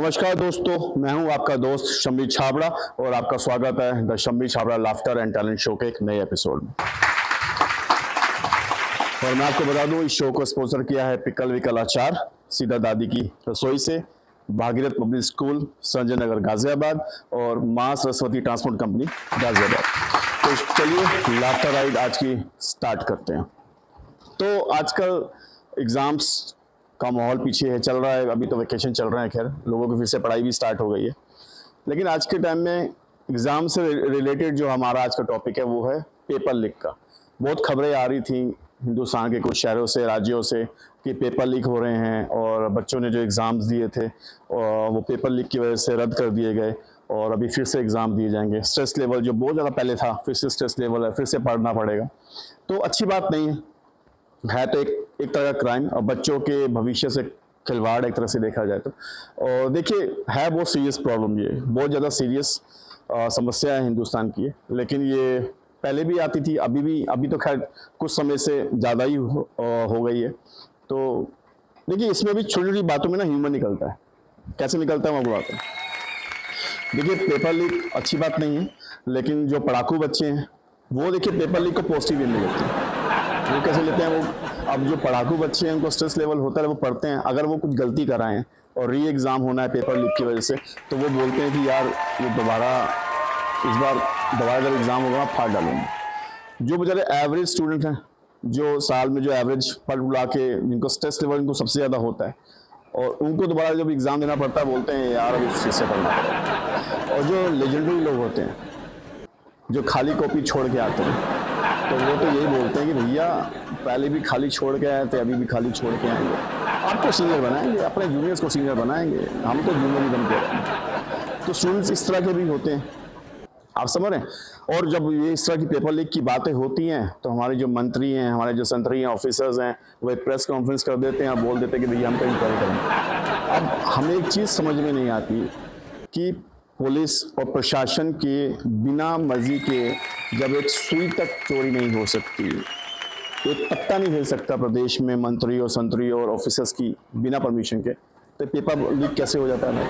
नमस्कार दोस्तों, मैं हूं आपका दोस्त शम्मी छाबड़ा और आपका स्वागत है the Shammi Chhabra laughter and talent show के एक नए एपिसोड में। और मैं आपको बता दूं, इस शो को स्पॉन्सर किया है पिकल विकल अचार सीधा दादी की रसोई से, भागीरथ पब्लिक स्कूल संजय नगर गाजियाबाद और मां सरस्वती ट्रांसपोर्ट कंपनी गाजियाबाद। तो चलिए लाफ्टर राइड आज की स्टार्ट करते हैं। तो आजकल एग्जाम्स का माहौल पीछे चल रहा है, अभी तो वेकेशन चल रहे हैं, खैर लोगों की फिर से पढ़ाई भी स्टार्ट हो गई है। लेकिन आज के टाइम में एग्ज़ाम से रिलेटेड जो हमारा आज का टॉपिक है वो है पेपर लीक का। बहुत खबरें आ रही थी हिंदुस्तान के कुछ शहरों से, राज्यों से कि पेपर लीक हो रहे हैं और बच्चों ने जो एग्ज़ाम्स दिए थे वो पेपर लीक की वजह से रद्द कर दिए गए और अभी फिर से एग्ज़ाम दिए जाएंगे। स्ट्रेस लेवल जो बहुत ज़्यादा पहले था, फिर से स्ट्रेस लेवल है, फिर से पढ़ना पड़ेगा। तो अच्छी बात नहीं है तो एक तरह का क्राइम और बच्चों के भविष्य से खिलवाड़ एक तरह से देखा जाए तो। और देखिए, है बहुत सीरियस प्रॉब्लम, ये बहुत ज़्यादा सीरियस समस्या है हिंदुस्तान की। लेकिन ये पहले भी आती थी, अभी तो खैर कुछ समय से ज़्यादा ही हो गई है। तो देखिए, इसमें भी छोटी छोटी बातों में ना ह्यूमर निकलता है। कैसे निकलता है मैं आपको बताता हूँ। देखिए, पेपर लीक अच्छी बात नहीं है, लेकिन जो पढ़ाकू बच्चे हैं वो देखिए पेपर लीक को पॉजिटिव वे में लेते हैं। वो कैसे लेते हैं, वो अब जो पढ़ाकू बच्चे हैं उनको स्ट्रेस लेवल होता है, वो पढ़ते हैं, अगर वो कुछ गलती कराएं और री एग्ज़ाम होना है पेपर लीक की वजह से, तो वो बोलते हैं कि यार ये इस बार दोबारा जब एग्ज़ाम होगा फाड़ डालूंगा। जो बेचारे एवरेज स्टूडेंट हैं, जो साल में जो एवरेज पढ़ बुला के जिनको स्ट्रेस लेवल इनको सबसे ज़्यादा होता है और उनको दोबारा जब एग्ज़ाम देना पड़ता है बोलते हैं यार अभी फिर से पढ़ना पड़ेगा। और जो लेजेंडरी लोग होते हैं जो खाली कॉपी छोड़ के आते हैं, तो वो तो यही बोलते हैं कि भैया पहले भी खाली छोड़ के आए थे, अभी भी खाली छोड़ के आएंगे, आपको सीनियर बनाएंगे, अपने जूनियर्स को सीनियर बनाएंगे, हम तो जूनियर ही बनते हैं। तो स्टूडेंट्स इस तरह के भी होते हैं, आप समझ रहे हैं। और जब ये इस तरह की पेपर लीक की बातें होती हैं तो हमारे जो मंत्री हैं, हमारे जो संतरी हैं, ऑफिसर्स हैं, वो एक प्रेस कॉन्फ्रेंस कर देते हैं और बोल देते हैं कि भैया हम तो इंक्वायरी करेंगे। अब हमें एक चीज़ समझ में नहीं आती कि पुलिस और प्रशासन के बिना मर्जी के जब एक सुई तक चोरी नहीं हो सकती, एक पत्ता नहीं हिल सकता प्रदेश में मंत्री और संतरी और ऑफिसर्स की बिना परमिशन के, तो पेपर लीक कैसे हो जाता है भाई?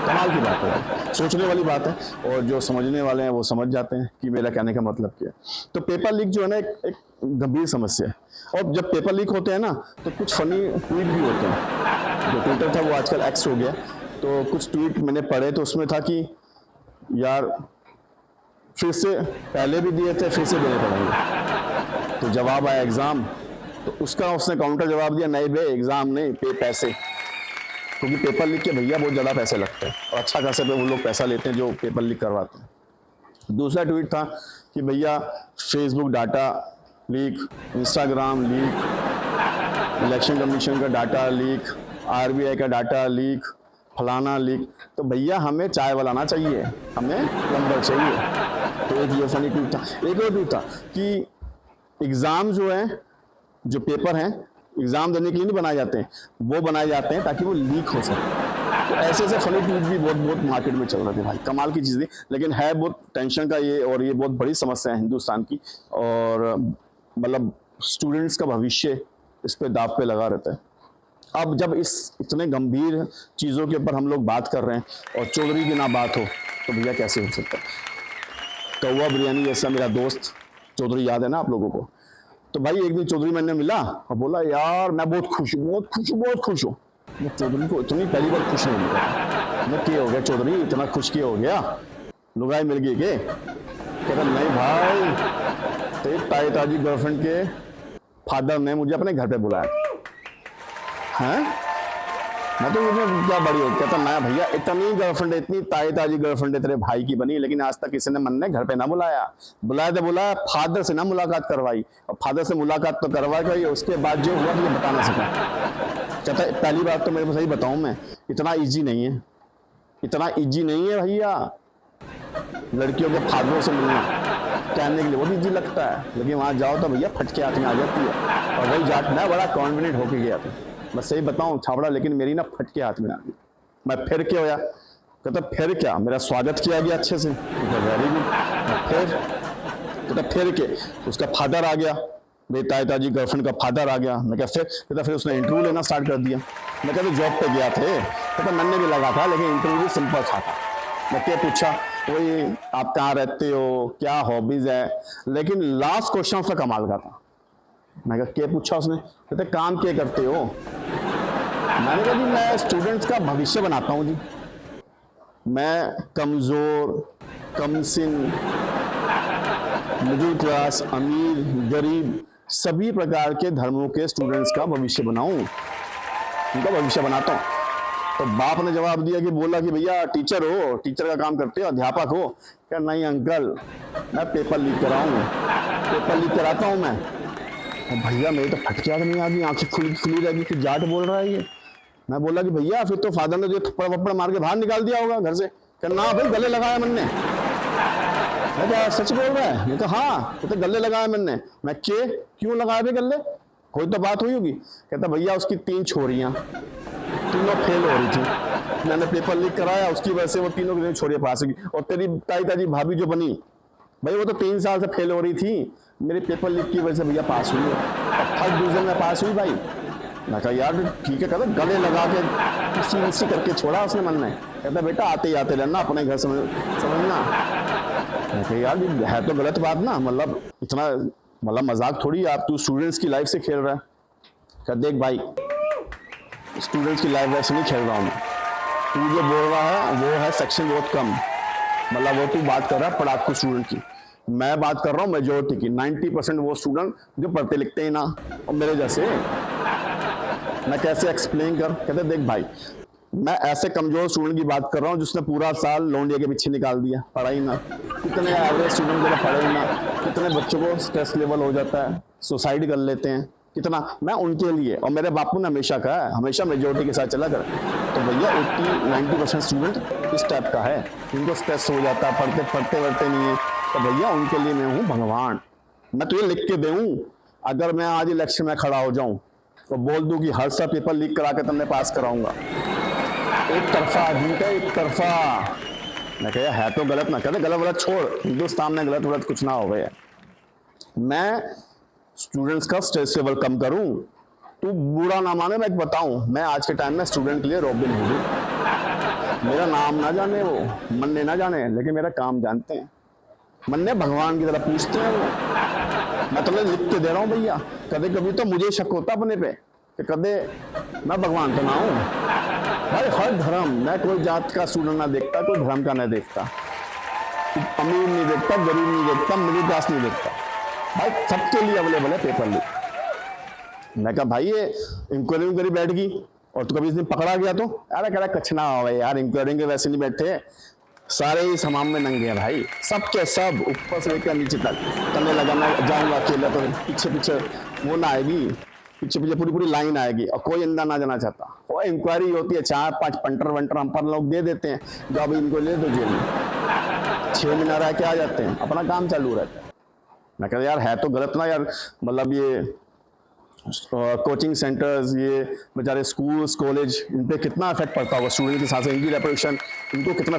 कमाल की बात है, सोचने वाली बात है। और जो समझने वाले हैं वो समझ जाते हैं कि मेरा कहने का मतलब क्या है। तो पेपर लीक जो है ना एक गंभीर समस्या है। और जब पेपर लीक होते हैं ना तो कुछ फनी ट्वीट भी होते हैं। जो ट्विटर था वो आजकल एक्स हो गया, तो कुछ ट्वीट मैंने पढ़े तो उसमें था कि यार फिर से पहले भी दिए थे, फिर से देने पड़ेंगे। तो जवाब आया एग्ज़ाम, तो उसने काउंटर जवाब दिया नहीं बे एग्ज़ाम नहीं, पे पैसे, क्योंकि पेपर लीक के भैया बहुत ज़्यादा पैसे लगते हैं और अच्छा खासे पे वो लोग पैसा लेते हैं जो पेपर लीक करवाते हैं। दूसरा ट्वीट था कि भैया Facebook data leak, Instagram leak, election commission का डाटा लीक, RBI का डाटा लीक, फलाना लीक। तो भैया हमें चाय वाला ना चाहिए, हमें प्लम्बर चाहिए। तो एक ये फनी ट्वीट था। एक और ट्वीट था कि एग्ज़ाम जो है, जो पेपर हैं एग्ज़ाम देने के लिए नहीं बनाए जाते हैं, वो बनाए जाते हैं ताकि वो लीक हो सके। तो ऐसे ऐसे फनी ट्वीट भी बहुत मार्केट में चल रहे थे भाई, कमाल की चीज़ थी। लेकिन है बहुत टेंशन का ये, और ये बहुत बड़ी समस्या है हिंदुस्तान की। और मतलब स्टूडेंट्स का भविष्य इस पर दाव पे लगा रहता है। अब जब इस इतने गंभीर चीज़ों के ऊपर हम लोग बात कर रहे हैं और चौधरी की ना बात हो तो भैया कैसे हो सकता है। कौवा बिरयानी जैसा मेरा दोस्त चौधरी याद है ना आप लोगों को। तो भाई एक दिन चौधरी मैंने मिला और बोला यार मैं बहुत खुश हूँ। मैं चौधरी को इतनी पहली बार खुश नहीं मिला। मैं क्या हो गया चौधरी, इतना खुश क्यों हो गया, लुगाई मिल गई के? कहता नहीं भाई, तेरी ताई ताजी गर्लफ्रेंड के फादर ने मुझे अपने घर पे बुलाया है। मैं तो मुझे क्या बड़ी हो, कहता ना भैया इतनी गर्लफ्रेंड, इतनी ताई ताजी गर्लफ्रेंड तेरे भाई की बनी, लेकिन आज तक किसी ने मन ने घर पे ना बुलाया तो बुलाया, फादर से ना मुलाकात करवाई, और फादर से मुलाकात तो करवाई, उसके बाद जो हुआ मुझे बता ना सका। कहता पहली बात तो मेरे को सही बताऊं, मैं इतना ईजी नहीं है भैया लड़कियों के फादरों से मिलना। कहने के लिए वो भी ईजी लगता है, लेकिन वहां जाओ तो भैया फटके हाथ में आ जाती है। और वही जाट मैं बड़ा कॉन्फिडेंट होके गया था, मैं सही बताऊं छाबड़ा, लेकिन मेरी ना फटके हाथ में आ गई। मैं फिर क्या होया, कहता फिर क्या, मेरा स्वागत किया गया अच्छे से, वेरी गुड। फिर कहता फिर के उसका फादर आ गया, मेरी ताजी गर्लफ्रेंड का फादर आ गया। मैं क्या फिर उसने इंटरव्यू लेना स्टार्ट कर दिया। मैं कहता जॉब पे गया थे, कहता मैंने भी लगा था लेकिन इंटरव्यू सिंपल था। मैं क्या पूछा, वही आप कहाँ रहते हो, क्या हॉबीज है, लेकिन लास्ट क्वेश्चन उसका कमाल का था। मैं कहा क्या पूछा उसने, कहते काम क्या करते हो। मैंने कहा जी मैं स्टूडेंट्स का भविष्य बनाता हूँ जी। मैं कमजोर, कमसिन, मिडिल क्लास, अमीर, गरीब सभी प्रकार के धर्मों के स्टूडेंट्स का भविष्य बनाऊं, उनका भविष्य बनाता हूं। तो बाप ने जवाब दिया कि बोला कि भैया टीचर हो, टीचर का काम करते हो, अध्यापक हो। क्या नहीं अंकल, मैं पेपर लीक कराऊं, पेपर लीक कराता हूं मैं। भैया मेरी तो फटकियाँ नहीं आ गई, आंखें खुली रहेगी कि जाट बोल रहा है ये। मैं बोला कि भैया फिर तो फादर ने जो थप्पड़ वप्पड़ मार के बाहर निकाल दिया होगा घर से। क्या ना भाई गले लगाया मैंने। मैं क्या सच बोल रहा है। मैं कहा हाँ, तो गले लगाया मैंने। मैं क्यों लगाया भाई गले, कोई तो बात हुई होगी। कहता भैया उसकी 3 छोरियां, तीनों फेल हो रही थी, मैंने पेपर लीक कराया, उसकी वजह से वो तीनों की छोरियां पास होगी। और तेरी ताजी भाभी जो बनी भाई वो तो 3 साल से फेल हो रही थी, मेरे पेपर लीक की वजह से भैया पास हुई है, और 3rd डिवीजन में पास हुई भाई। मैं कहा यार ठीक है। कहता गले लगा के किसी करके छोड़ा उसने मन में। कहता बेटा आते ही आते रहना, अपने घर समझना। मैं कहा यार है तो गलत बात ना, मतलब इतना मतलब मजाक थोड़ी, आप तू स्टूडेंट्स की लाइफ से खेल रहा है। क्या देख भाई स्टूडेंट्स की लाइफ वैसे नहीं खेल रहा हूँ मैं, तू जो बोल रहा है वो है सेक्शन बहुत कम, मतलब वो तू बात कर रहा है पढ़ाकू स्टूडेंट की, मैं बात कर रहा हूँ मेजोरिटी की। 90% वो स्टूडेंट जो पढ़ते लिखते ही ना, और मेरे जैसे। मैं कैसे एक्सप्लेन कर। कहते देख भाई मैं ऐसे कमजोर स्टूडेंट की बात कर रहा हूँ जिसने पूरा साल लौंडिया के पीछे निकाल दिया, पढ़ा ही ना। कितने एवरेज स्टूडेंट जो पढ़े ही ना, कितने बच्चों को स्ट्रेस लेवल हो जाता है, सुसाइड कर लेते हैं, कितना। मैं उनके लिए, और मेरे बापू ने हमेशा कहा है हमेशा मेजोरिटी के साथ चला कर। तो भैया 80-90% स्टूडेंट इस टाइप का है, उनको स्ट्रेस हो जाता है, पढ़ते नहीं है। तो भैया उनके लिए मैं हूँ भगवान। मैं तुझे लिख के दूँ, अगर मैं आज इलेक्शन में खड़ा हो जाऊँ तो बोल दूँ कि हर सा पेपर लीक करा के तुमने पास कराऊंगा, एक तरफा आदमी का एक तरफा। मैं कहा है तो गलत ना। कहते गलत छोड़, हिंदुस्तान में गलत कुछ ना हो गया। मैं स्टूडेंट्स का स्ट्रेस लेवल कम करूं, तू बुरा ना माने, मैं बताऊं, मैं आज के टाइम में स्टूडेंट के लिए रॉबिन हुड हूं। मेरा नाम ना जाने वो, मन्ने ना जाने, लेकिन मेरा काम जानते हैं। मन्ने भगवान की तरह पूछते हैं वो। मैं तुम्हें लिख के दे रहा हूं भैया। कभी कभी तो मुझे शक होता अपने पे कि कदे मैं भगवान तो ना हूं भाई। हर धर्म, मैं कोई जात का स्टूडेंट ना देखता, कोई धर्म का नहीं देखता, अमीर नहीं देखता, गरीब नहीं देखता, मिडिल क्लास नहीं देखता भाई, सबके लिए अवेलेबल है पेपर लीक। मैं कहा भाई ये इंक्वायरी करी बैठ गई और तो कभी इस दिन पकड़ा गया तो अरे कह रहा कछना हो यार, इंक्वायरी के वैसे नहीं बैठे, सारे इस हमाम में नंगे हैं भाई, सब के सब ऊपर से लेकर नीचे तक। तने लगाना जाऊंगा अकेला तो पीछे वो ना आएगी, पीछे पूरी लाइन आएगी और कोई अंदर ना जाना चाहता। वो इंक्वायरी होती है, 4-5 पंटर वंटर हम पर लोग दे देते हैं, जो अभी इनको ले दो जेल में, 6 महीना रह के आ जाते हैं, अपना काम चालू रहता है। मैं कहता यार है तो गलत ना यार, मतलब ये कोचिंग सेंटर्स, ये बेचारे स्कूल्स कॉलेज, इन पे कितना इफेक्ट पड़ता होगा स्टूडेंट के साथ, इनकी रेपुटेशन, इनको कितना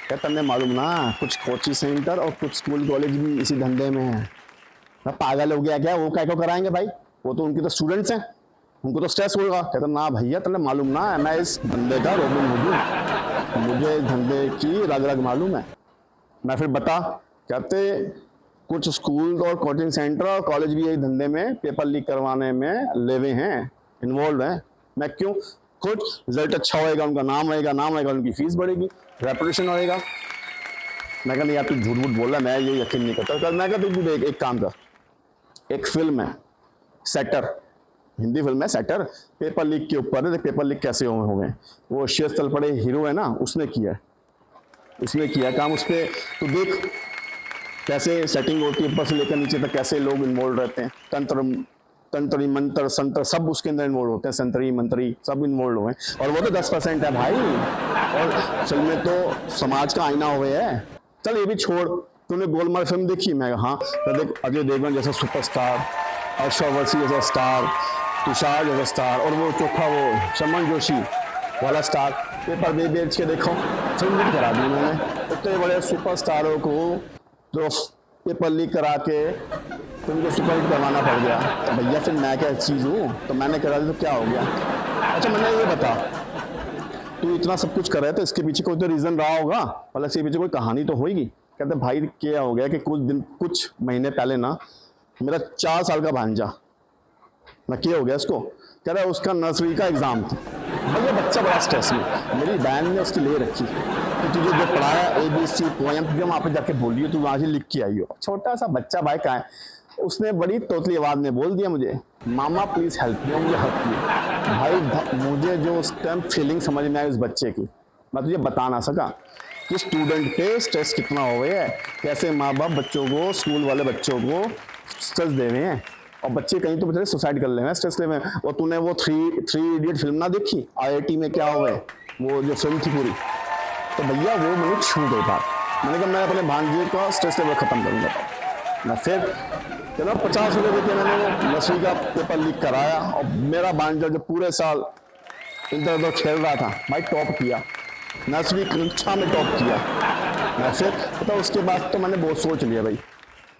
क्या तन्ने मालूम ना। कुछ कोचिंग सेंटर और कुछ स्कूल कॉलेज भी इसी धंधे में है। मैं पागल हो गया क्या, वो क्या क्यों कराएंगे भाई, वो तो उनके तो स्टूडेंट्स हैं, उनको तो स्ट्रेस होगा। कहता ना भैया तन्ने मालूम ना है, मैं इस धंधे का रॉबिन हुड हूं, मुझे धंधे की रग रग मालूम है। मैं फिर बता, कहते कुछ स्कूल और कोचिंग सेंटर और कॉलेज भी यही धंधे में पेपर लीक करवाने में लेवे हैं, इन्वॉल्व हैं। मैं क्यों, खुद रिजल्ट अच्छा होएगा, उनका नाम आएगा, उनकी फीस बढ़ेगी, रेपुटेशन होएगा। मैं कहता यार तू झूठ बोल रहा है, मैं ये यकीन नहीं करता। मैं कहता तू देख एक काम कर, एक फिल्म है सेटर, हिंदी फिल्म है सेटर, पेपर लीक के ऊपर है, पेपर लीक कैसे हो गए। वो शेष तल पड़े हीरो है ना, उसने किया काम उस पर। तो देख कैसे सेटिंग होती है ऊपर से लेकर नीचे तक, कैसे लोग इन्वॉल्व रहते हैं, तंत्री मंत्र संतर सब उसके अंदर इन्वॉल्व होते हैं, संतरी मंत्री सब इन्वॉल्व हुए हैं। और वो तो 10% है भाई, और फिल्म में तो समाज का आईना हुए है। चल ये भी छोड़, तूने गोलमाल फिल्म देखी। मैं हाँ, तो देख अजय देवगन जैसा सुपरस्टार, अर्शवर्सी जैसा स्टार, तुषार जैसा स्टार, और वो चोखा वो शमन जोशी वाला स्टार, पेपर बेच के देखो, फिल्म हिट करा दी उन्होंने। इतने बड़े सुपरस्टारों को जो पेपर लीक करा के तो उनको सुपर हिट करवाना पड़ गया। तो भैया फिर मैं क्या चीज़ हूँ, तो मैंने करा दिया तो क्या हो गया। अच्छा मैंने ये बता, तू इतना सब कुछ कर रहा है तो इसके पीछे कोई तो रीज़न रहा होगा, मतलब इसके पीछे कोई कहानी तो होगी। कहते भाई क्या हो गया कि कुछ महीने पहले ना मेरा 4 साल का भांजा ना क्या हो गया उसको, कह रहा है उसका नर्सरी का एग्ज़ाम था। भैया बच्चा बड़ा स्ट्रेस में, मेरी बहन ने उसकी ले रखी कि तुझे जो पढ़ाया ABC पोएम तुझे वहाँ पे जाके बोलिए, तू वहाँ से लिख के आई हो। छोटा सा बच्चा भाई का है, उसने बड़ी तोतली आवाज़ में बोल दिया मुझे, मामा प्लीज़ हेल्प मी, मुझे हेल्प किया। भाई मुझे जो उस टाइम फीलिंग समझ में आई उस बच्चे की, मैं तुझे बता ना सका कि स्टूडेंट पे स्ट्रेस कितना हो गया है, कैसे माँ बाप बच्चों को, स्कूल वाले बच्चों को स्ट्रेस दे रहे हैं, और बच्चे कहीं तो बेचारे सुसाइड कर ले हैं स्ट्रेस ले में। और तूने वो थ्री इडियट फिल्म ना देखी, IIT में क्या हो गए, वो जो फिल्म थी पूरी, तो भैया वो मैंने छू गई बात। मैंने कहा मैं अपने भांजे का स्ट्रेस लेवल ख़त्म करूँगा। मैं फिर चलो 50 रुपये देके मैंने वो नर्सरी का पेपर लीक कराया, और मेरा भांजा जो पूरे साल इधर उधर खेल रहा था भाई टॉप किया, नर्सरी कक्षा में टॉप किया। मैं फिर पता उसके बाद तो मैंने बहुत सोच लिया भाई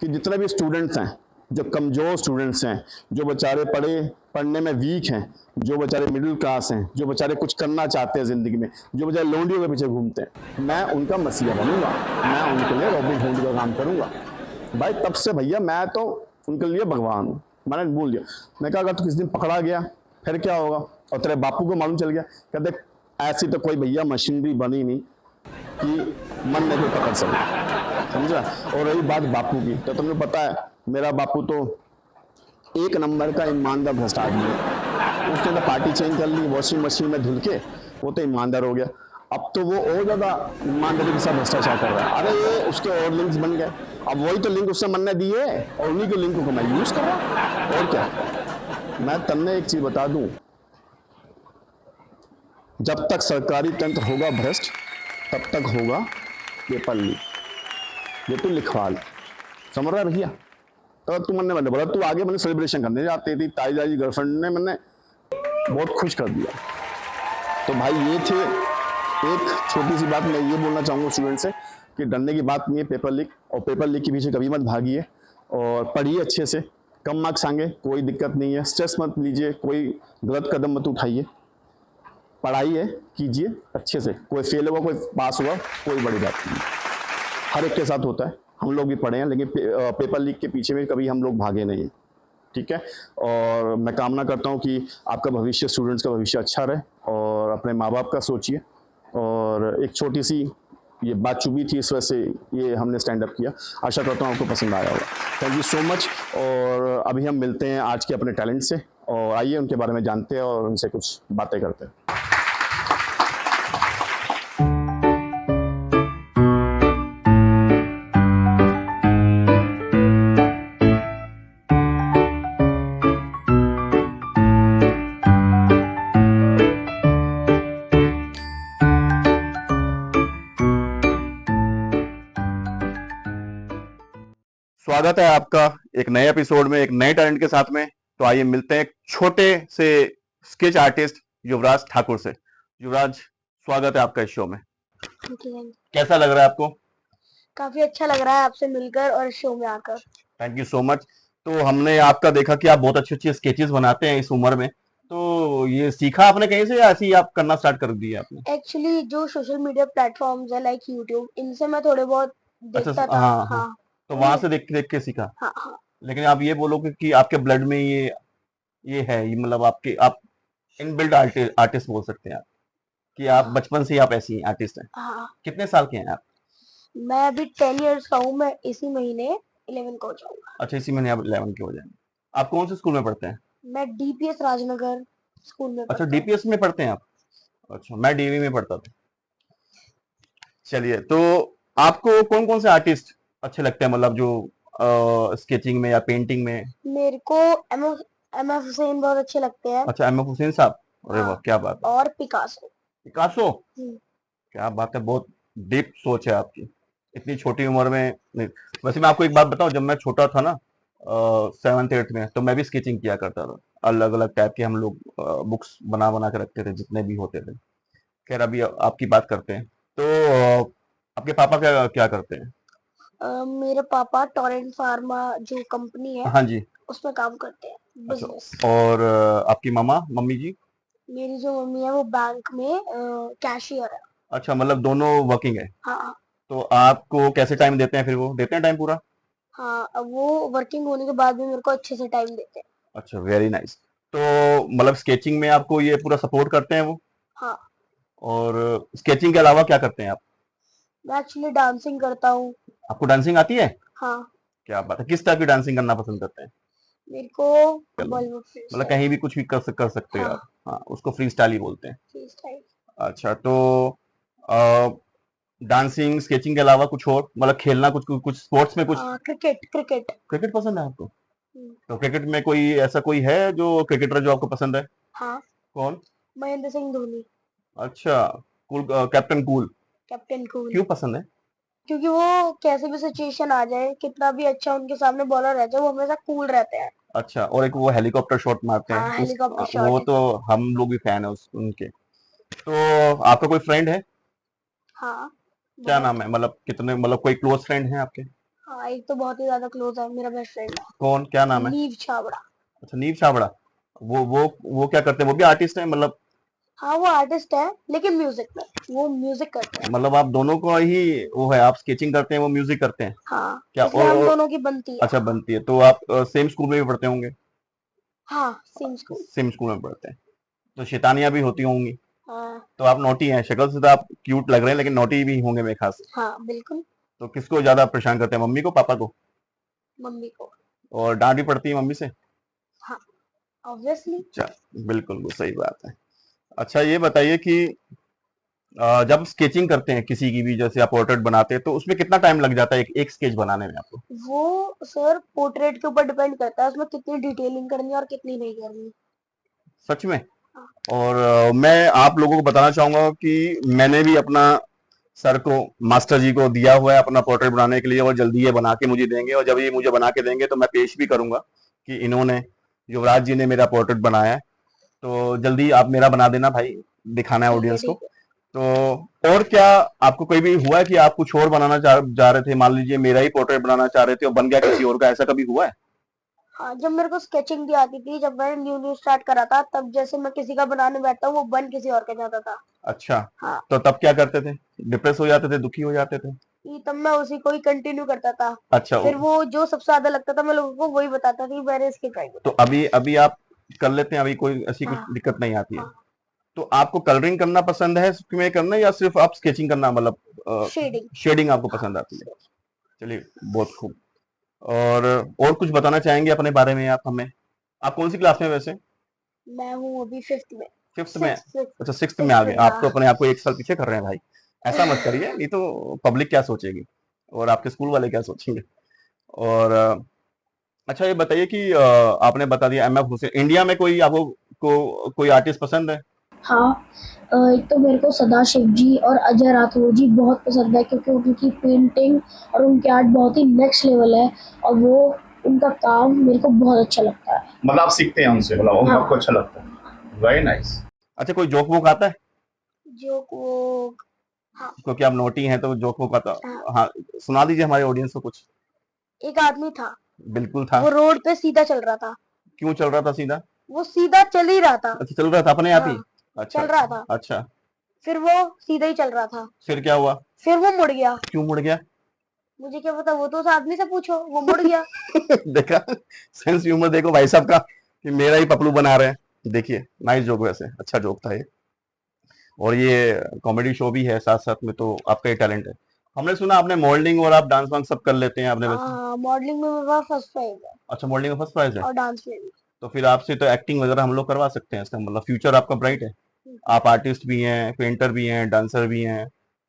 कि जितने भी स्टूडेंट्स हैं, जो कमज़ोर स्टूडेंट्स हैं, जो बेचारे पढ़ने में वीक हैं, जो बेचारे मिडिल क्लास हैं, जो बेचारे कुछ करना चाहते हैं ज़िंदगी में, जो बेचारे लौंडियों के पीछे घूमते हैं, मैं उनका मसीहा बनूंगा, मैं उनके लिए रॉबिन हुड का काम करूंगा। भाई तब से भैया मैं तो उनके लिए भगवान हूँ। मैंने बोल दिया, मैं कहा अगर तो किसी दिन पकड़ा गया फिर क्या होगा, और तेरे बापू को मालूम चल गया, कहते ऐसी तो कोई भैया मशीनरी बनी नहीं कि मन में कोई पकड़ सके, समझा। और रही बात बापू की, तो तुम्हें पता है मेरा बापू तो एक नंबर का ईमानदार भ्रष्ट आदमी है। उसने तो पार्टी चेंज कर ली वॉशिंग मशीन में धुल के, वो तो ईमानदार हो गया। अब तो वो और ज़्यादा ईमानदारी के साथ भ्रष्टाचार कर रहा है। अरे ये उसके और लिंक्स बन गए, अब वही तो लिंक उसने मन ने दिए और उन्हीं के लिंक को मैं यूज़ कर रहा हूँ, और क्या। मैं तमने एक चीज़ बता दूँ, जब तक सरकारी तंत्र होगा भ्रष्ट तब तक होगा पेपर लीक। ये तो लिखवा ले, समझ रहा है भैया। तो तू मैंने बोला तू आगे मैंने सेलिब्रेशन करने जाती थी, ताई दाई गर्लफ्रेंड ने मैंने बहुत खुश कर दिया। तो भाई ये थे एक छोटी सी बात। मैं ये बोलना चाहूँगा स्टूडेंट से कि डरने की बात नहीं है पेपर लीक, और पेपर लीक के पीछे कभी मत भागिए, और पढ़िए अच्छे से। कम मार्क्स आएंगे कोई दिक्कत नहीं है, स्ट्रेस मत लीजिए, कोई गलत कदम मत उठाइए, पढ़ाइए कीजिए अच्छे से। कोई फेल हुआ कोई पास हुआ कोई बड़ी बात नहीं, हर एक के साथ होता है, हम लोग भी पढ़े हैं, लेकिन पेपर लीक के पीछे में कभी हम लोग भागे नहीं, ठीक है। और मैं कामना करता हूँ कि आपका भविष्य, स्टूडेंट्स का भविष्य अच्छा रहे, और अपने माँ बाप का सोचिए। और एक छोटी सी ये बात चुभी थी, इस वजह से ये हमने स्टैंड अप किया। आशा करता हूँ आपको पसंद आया होगा। Thank you so much. और अभी हम मिलते हैं आज के अपने टैलेंट से, और आइए उनके बारे में जानते हैं और उनसे कुछ बातें करते हैं। स्वागत है आपका एक नए एपिसोड में, एक नए टैलेंट के साथ में। तो आइए मिलते हैं एक छोटे से स्केच आर्टिस्ट युवराज ठाकुर से। युवराज, स्वागत है आपका इस शो में। कैसा लग रहा है आपको? काफी अच्छा लग रहा है आपसे मिलकर और शो में आकर। Thank you so much. तो हमने आपका देखा कि आप बहुत अच्छी अच्छी स्केचेस बनाते हैं इस उम्र में, तो ये सीखा आपने कहीं से या ऐसे ही आप करना स्टार्ट कर दिया आपने? एक्चुअली जो सोशल मीडिया प्लेटफॉर्म्स है लाइक यूट्यूब, इनसे मैं थोड़े बहुत अच्छा, देखता था। हाँ हाँ, हाँ तो वहां से देख देख के सीखा। हाँ हाँ। लेकिन आप ये बोलोगे कि आपके ब्लड में ये है, ये मतलब आप इनबिल्ट आर्टिस्ट बोल सकते हैं आप, कि आप बचपन से ही आप ऐसी आर्टिस्ट हैं। हाँ, कितने साल के हैं आप? मैं अभी 10 इयर्स का हूँ। मैं इसी महीने 11 को हो जाऊंगा। अच्छा, इसी महीने आप 11 के हो जाएंगे। आप कौन से स्कूल में पढ़ते हैं? मैं DPS राजनगर स्कूल में अच्छा, पढ़ता हूँ। डीपीएस में पढ़ते हैं आप? अच्छा, मैं डीवी में पढ़ता था। चलिए, तो आपको कौन कौन से आर्टिस्ट अच्छे लगते हैं, मतलब जो स्केचिंग में या पेंटिंग में? मेरे को एम एफ हुसैन बहुत अच्छे लगते हैं। अच्छा, एम एफ हुसैन साहब, अरे वाह, हाँ, क्या बात है। और पिकासो। पिकासो, हम्म, क्या बात है, बहुत डीप सोच है आपकी इतनी छोटी उम्र में। नहीं, वैसे मैं आपको एक बात बताऊं, जब मैं छोटा था ना, 7th 8th में, तो मैं भी स्केचिंग किया करता था। अलग अलग टाइप के हम लोग बुक्स बना बना के रखते थे, जितने भी होते थे। खैर, अभी आपकी बात करते हैं। तो आपके पापा क्या क्या करते हैं? मेरे पापा टोरेंट फार्मा जो कंपनी है हाँ जी। उसमें काम करते हैं, अच्छा। बिजनेस। और आपकी मम्मी जी? मेरी जो मम्मी है वो बैंक में कैशियर है। अच्छा, मतलब दोनों वर्किंग है। हाँ तो आपको कैसे टाइम देते हैं, फिर वो देते हैं टाइम पूरा? हाँ, अब वो वर्किंग होने के बाद भी मेरे को अच्छे से टाइम देते हैं। अच्छा, वेरी नाइस। तो मतलब स्केचिंग में आपको ये पूरा सपोर्ट करते हैं वो? हाँ, और स्केचिंग के अलावा क्या करते हैं आप? मैं एक्चुअली डांसिंग करता हूँ। आपको डांसिंग आती है? हाँ, क्या बात है, किस टाइप की डांसिंग करना पसंद करते हैं? मेरे को चलो, बॉलीवुड मतलब फ्रीस्टाइल। कहीं भी कुछ भी कर सकते हो हाँ, आप। हाँ, उसको फ्री स्टाइल ही बोलते हैं। फ्रीस्टाइल। अच्छा, तो डांसिंग स्केचिंग के अलावा कुछ और, मतलब खेलना, कुछ कुछ स्पोर्ट्स में कुछ? Cricket cricket. क्रिकेट पसंद है आपको? हम्म, तो क्रिकेट में कोई ऐसा कोई है जो क्रिकेटर जो आपको पसंद है? हाँ, कौन? महेंद्र सिंह धोनी। अच्छा, cool, captain cool. Captain cool. क्यों पसंद है? क्योंकि वो कैसे भी सिचुएशन आ जाए, कितना भी अच्छा उनके सामने बॉलर रह जाए, वो हमेशा कूल रहते हैं। अच्छा, और एक वो हेलीकॉप्टर शॉट मारते हैं हाँ, उस, हेलीकॉप्टर वो शॉट। तो हम लोग भी फैन है उनके। तो आपका कोई फ्रेंड है? हाँ, क्या बहुत। नाम है, मतलब कितने, मतलब कोई क्लोज फ्रेंड है आपके? हाँ, एक तो बहुत ही ज्यादा क्लोज है, मेरा बेस्ट फ्रेंड कौन, क्या है, नाम है? नीव छाबड़ा। अच्छा, नीव छाबड़ा। वो क्या करते हैं, वो भी आर्टिस्ट है मतलब? हाँ, वो आर्टिस्ट है लेकिन म्यूजिक में, वो म्यूजिक करते हैं। मतलब आप दोनों को ही वो है, आप स्केचिंग करते हैं, वो म्यूजिक करते हैं? हाँ, क्या, इसलिए हम दोनों की बनती है। अच्छा बनती है, तो आप सेम स्कूल में भी पढ़ते होंगे? हाँ, सेम स्कूल। सेम स्कूल में पढ़ते हैं, तो शैतानियां भी होती होंगी। हाँ तो आप नोटी हैं, शक्ल से तो आप क्यूट लग रहे हैं, लेकिन नोटी भी होंगे मेरे ख्याल से। हाँ, बिल्कुल। तो किसको ज्यादा परेशान करते हैं, मम्मी को पापा को? मम्मी को। और डांट भी पड़ती है मम्मी से? हाँ, ऑब्वियसली। अच्छा, बिल्कुल वो सही बात है। अच्छा, ये बताइए कि जब स्केचिंग करते हैं किसी की भी, जैसे आप पोर्ट्रेट बनाते हैं, तो उसमें कितना टाइम लग जाता है एक स्केच बनाने में आपको? वो सर पोर्ट्रेट के ऊपर डिपेंड करता है, उसमें कितनी डिटेलिंग करनी है और कितनी नहीं करनी। सच में? हाँ और मैं आप लोगों को बताना चाहूंगा कि मैंने भी अपना सर को, मास्टर जी को दिया हुआ है अपना पोर्ट्रेट बनाने के लिए, और जल्दी ये बना के मुझे देंगे, और जब ये मुझे बना के देंगे तो मैं पेश भी करूंगा कि इन्होंने, युवराज जी ने मेरा पोर्ट्रेट बनाया है। तो जल्दी आप मेरा बना देना भाई, दिखाना है ठीक है, ऑडियंस को। ठीक है। तो और क्या, आपको कोई भी हुआ है कि आप कुछ और बनाना जा रहे थे, मान लीजिए मेरा ही पोर्ट्रेट बनाना चाह रहे थे और बन गया किसी और का, ऐसा कभी हुआ है? हाँ, जब मेरे को स्केचिंग भी आती थी, जब मैंने न्यू न्यू स्टार्ट करा था, तब जैसे मैं किसी का बनाने बैठता हूँ वो बन किसी और का जाता था। अच्छा, हाँ, तो तब क्या करते थे? डिप्रेस हो जाते थे, दुखी हो जाते थे? तब मैं उसी को ही कंटिन्यू करता था। अच्छा, फिर वो जो सबसे ज्यादा लगता था मैं लोगों को वही बताता था कि मैंने इसकी ट्राई तो बनाई। अभी अभी आप कर लेते हैं, अभी कोई ऐसी कुछ हाँ दिक्कत नहीं आती है? हाँ, तो आपको कलरिंग करना पसंद है में करना, या सिर्फ आप स्केचिंग करना, मतलब शेडिंग। शेडिंग आपको हाँ, पसंद आती है? चलिए, बहुत खूब। और कुछ बताना चाहेंगे अपने बारे में आप हमें? आप कौन सी क्लास में वैसे? मैं हूँ अभी फिफ्थ में। फिफ्थ में? Six six. अच्छा, सिक्स्थ में आ सिक्स गए में, आप, तो हाँ। अपने आप को एक साल पीछे कर रहे हैं भाई। ऐसा मत करिए, नहीं तो पब्लिक क्या सोचेगी, और आपके स्कूल वाले क्या सोचेंगे। और अच्छा, ये बताइए कि आपने बता दिया एम एफ हुसैन, इंडिया में कोई आपको कोई आर्टिस्ट पसंद है? हाँ, एक तो मेरे को सदाशिव जी और अजय राठौर जी बहुत पसंद है, क्योंकि उनकी पेंटिंग और उनकी आर्ट बहुत ही नेक्स्ट लेवल है, और वो उनका काम मेरे को बहुत अच्छा लगता है। मतलब आप सीखते हैं उनसे, मतलब उनको हाँ, आपको अच्छा लगता है, वेरी नाइस। अच्छा, कोई जोक वोक आता है? जो वो। हाँ क्योंकि आप नोटी हैं तो जोक वोक आता? हाँ, हाँ, सुना दीजिए हमारे ऑडियंस को कुछ। एक आदमी था, बिल्कुल था। वो रोड पे सीधा चल रहा था। क्यों चल रहा था सीधा? वो सीधा चल ही रहा था। अच्छा, चल रहा था अपने आप ही? हाँ, अच्छा चल रहा अच्छा था। अच्छा। फिर वो सीधा ही चल रहा था। फिर क्या हुआ? फिर वो मुड़ गया। क्यों मुड़ गया? मुझे क्या पता, वो तो उस आदमी से पूछो, वो मुड़ गया। देखा, सेंस ह्यूमर देखो भाई साहब का, कि मेरा ही पपलू बना रहे हैं। देखिए, नाइस जोक, वैसे अच्छा जोक था ये। और ये कॉमेडी शो भी है साथ साथ में, तो आपका ये टैलेंट है। हमने सुना आपने मॉडलिंग और आप डांस वांस सब कर लेते हैं आपने वैसे? हाँ, मॉडलिंग में मेरा फर्स्ट प्राइज है, अच्छा, मॉडलिंग में फर्स्ट प्राइज है? और डांस में भी। तो फिर आपसे तो एक्टिंग वगैरह हम लोग करवा सकते हैं, इसका मतलब फ्यूचर आपका ब्राइट है। आप आर्टिस्ट भी हैं, पेंटर भी हैं, डांसर भी हैं,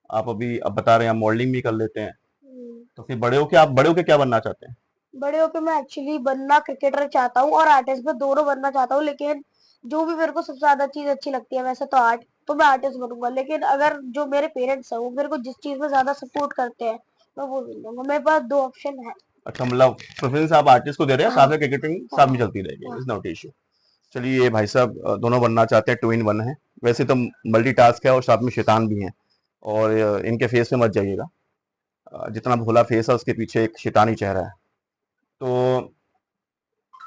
आप अभी अब बता रहे हैं आप मॉडलिंग भी कर लेते हैं। हम्म, तो फिर बड़े होके क्या बनना चाहते हैं? बड़े होके मैं एक्चुअली बनना क्रिकेटर चाहता हूँ और आर्टिस्ट में दोनों बनना चाहता हूँ, लेकिन जो भी मेरे को सबसे ज्यादा चीज अच्छी लगती है वैसे तो आर्ट, तो मैं आर्टिस्ट बनूंगा, लेकिन अगर जो मेरे पेरेंट्स हैं वो मेरे को जिस चीज में ज्यादा सपोर्ट करते हैं मैं वो चुन लूंगा। मेरे पास दो ऑप्शन है। अच्छा, मतलब प्रेफरेंस आप आर्टिस्ट को दे रहे हैं, हाँ साथ में क्रिकेटिंग साथ में हाँ चलती रहेगी, हाँ। Is not issue. चलिए, ये भाई साहब दोनों बनना चाहते हैं, टू इन वन है। वैसे तो मल्टीटास्क है और साथ में शैतान भी हैं, और इनके फेस पे मत जाइएगा। जितना भोला फेस है उसके पीछे एक शैतानी चेहरा है। तो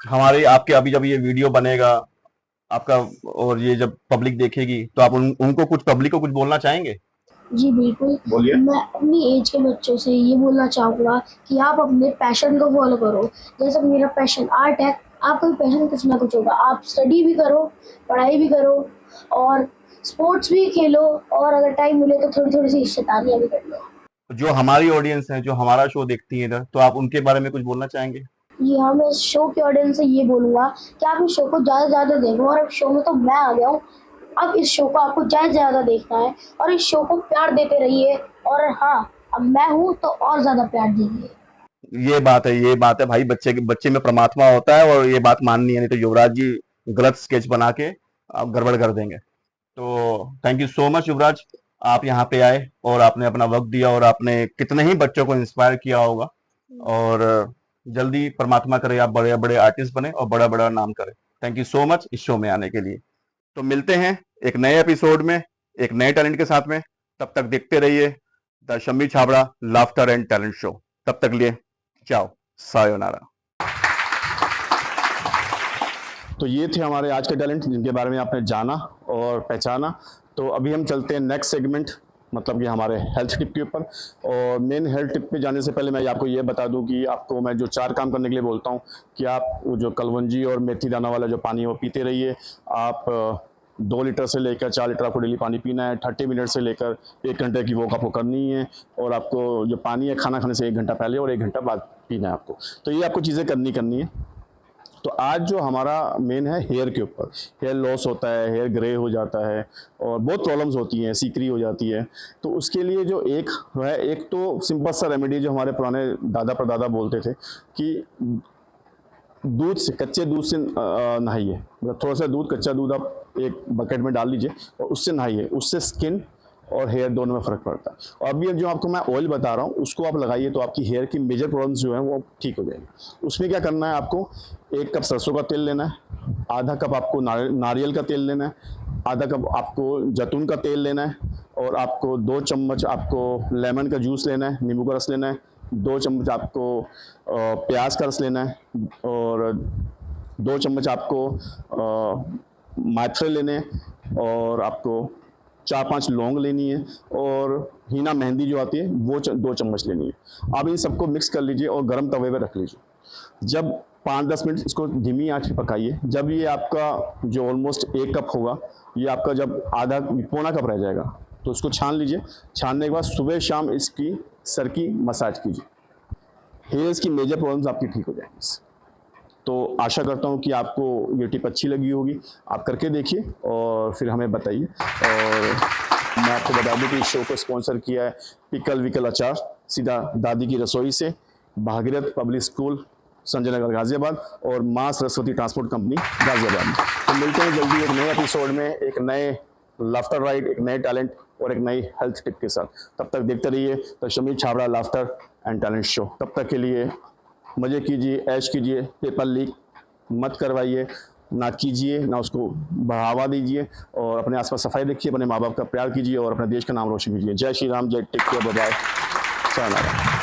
हमारे आपके अभी जब ये वीडियो बनेगा आपका और ये जब पब्लिक देखेगी तो आप उनको कुछ पब्लिक को कुछ बोलना चाहेंगे? जी बिल्कुल। बोलिए। मैं अपनी एज के बच्चों से ये बोलना चाहूँगा कि आप अपने पैशन को फॉलो करो। जैसे मेरा पैशन आर्ट है, आपका भी पैशन कुछ ना कुछ होगा। आप स्टडी भी करो, पढ़ाई भी करो और स्पोर्ट्स भी खेलो और अगर टाइम मिले तो थोड़ी-थोड़ी सी शैतानियाँ भी कर लो। जो हमारी ऑडियंस है, जो हमारा शो देखती है इधर, तो आप उनके बारे में कुछ बोलना चाहेंगे? जी हाँ, मैं इस शो के ऑडियंस से ये बोलूँगा कि आप इस शो को ज़्यादा से ज़्यादा देखो और अब शो में तो मैं आ गया हूँ। अब इस शो को आपको ज़्यादा से ज़्यादा देखना है और इस शो को प्यार देते रहिए और हाँ, अब मैं हूँ तो और ज़्यादा प्यार दीजिए। ये बात है भाई, बच्चे में परमात्मा होता है और ये बात माननी है, नहीं तो युवराज जी गलत स्केच बना के आप गड़बड़ कर देंगे। तो थैंक यू सो मच युवराज, आप यहाँ पे आए और आपने अपना वक्त दिया और आपने कितने ही बच्चों को इंस्पायर किया होगा। और जल्दी परमात्मा करे आप बड़े बड़े आर्टिस्ट बने और बड़ा बड़ा नाम करें। थैंक यू सो मच इस शो में आने के लिए। तो मिलते हैं एक नए एपिसोड में एक नए टैलेंट के साथ में। तब तक देखते रहिए the Shammi Chhabra laughter and talent show. तब तक लिए चाओ, सायोनारा। तो ये थे हमारे आज के टैलेंट जिनके बारे में आपने जाना और पहचाना। तो अभी हम चलते हैं नेक्स्ट सेगमेंट, मतलब कि हमारे हेल्थ टिप के ऊपर। और मेन हेल्थ टिप पे जाने से पहले मैं आपको ये बता दूं कि आपको मैं जो 4 काम करने के लिए बोलता हूं कि आप वो जो कलवंजी और मेथी दाना वाला जो पानी है वो पीते रहिए। आप 2 लीटर से लेकर 4 लीटर आपको डेली पानी पीना है। 30 मिनट से लेकर 1 घंटे की वॉक आपको करनी है। और आपको जो पानी है खाना खाने से 1 घंटा पहले और 1 घंटा बाद पीना है आपको। तो ये आपको चीज़ें करनी है। तो आज जो हमारा मेन है हेयर के ऊपर, हेयर लॉस होता है, हेयर ग्रे हो जाता है और बहुत प्रॉब्लम्स होती हैं, सिकरी हो जाती है। तो उसके लिए जो एक है, एक तो सिंपल सा रेमेडी जो हमारे पुराने दादा परदादा बोलते थे कि दूध से, कच्चे दूध से नहाइए। मतलब थोड़ा सा दूध, कच्चा दूध आप एक बकेट में डाल लीजिए और उससे नहाइए। उससे स्किन और हेयर दोनों में फ़र्क पड़ता है। और अभी जो आपको मैं ऑयल बता रहा हूँ उसको आप लगाइए तो आपकी हेयर की मेजर प्रॉब्लम्स जो है वो ठीक हो जाएगी। उसमें क्या करना है, आपको 1 कप सरसों का तेल लेना है, आधा कप आपको नारियल का तेल लेना है, आधा कप आपको जैतून का तेल लेना है और आपको 2 चम्मच आपको लेमन का जूस लेना है, नींबू का रस लेना है, 2 चम्मच आपको प्याज का रस लेना है और 2 चम्मच आपको मेथी लेने हैं और आपको 4-5 लौंग लेनी है और हीना मेहंदी जो आती है वो 2 चम्मच लेनी है। आप इन सबको मिक्स कर लीजिए और गर्म तवे पे रख लीजिए। जब 5-10 मिनट इसको धीमी आंच पे पकाइए। जब ये आपका जो ऑलमोस्ट 1 कप होगा, ये आपका जब आधा पौना कप रह जाएगा तो इसको छान लीजिए। छानने के बाद सुबह शाम इसकी सर की मसाज कीजिए। हेयर्स की मेजर प्रॉब्लम्स आपकी ठीक हो जाएंगी इससे। तो आशा करता हूँ कि आपको ये टिप अच्छी लगी होगी। आप करके देखिए और फिर हमें बताइए। और मैं आपको बता दूं कि इस शो को स्पॉन्सर किया है पिकल विकल अचार, सीधा दादी की रसोई से, भागीरथ पब्लिक स्कूल, संजय नगर गाजियाबाद और माँ सरस्वती ट्रांसपोर्ट कंपनी गाजियाबाद में। तो मिलते हैं जल्दी एक नए एपिसोड में, एक नए लाफ्टर राइड, एक नए टैलेंट और एक नई हेल्थ टिप के साथ। तब तक देखते रहिए the Shammi Chhabra laughter and talent show. तब तक के लिए मज़े कीजिए, ऐश कीजिए, पेपर लीक मत करवाइए, ना कीजिए, ना उसको बढ़ावा दीजिए और अपने आसपास सफाई रखिए, अपने माँ बाप का प्यार कीजिए और अपने देश का नाम रोशन कीजिए। जय श्री राम, जय take care, bye bye, sayonara.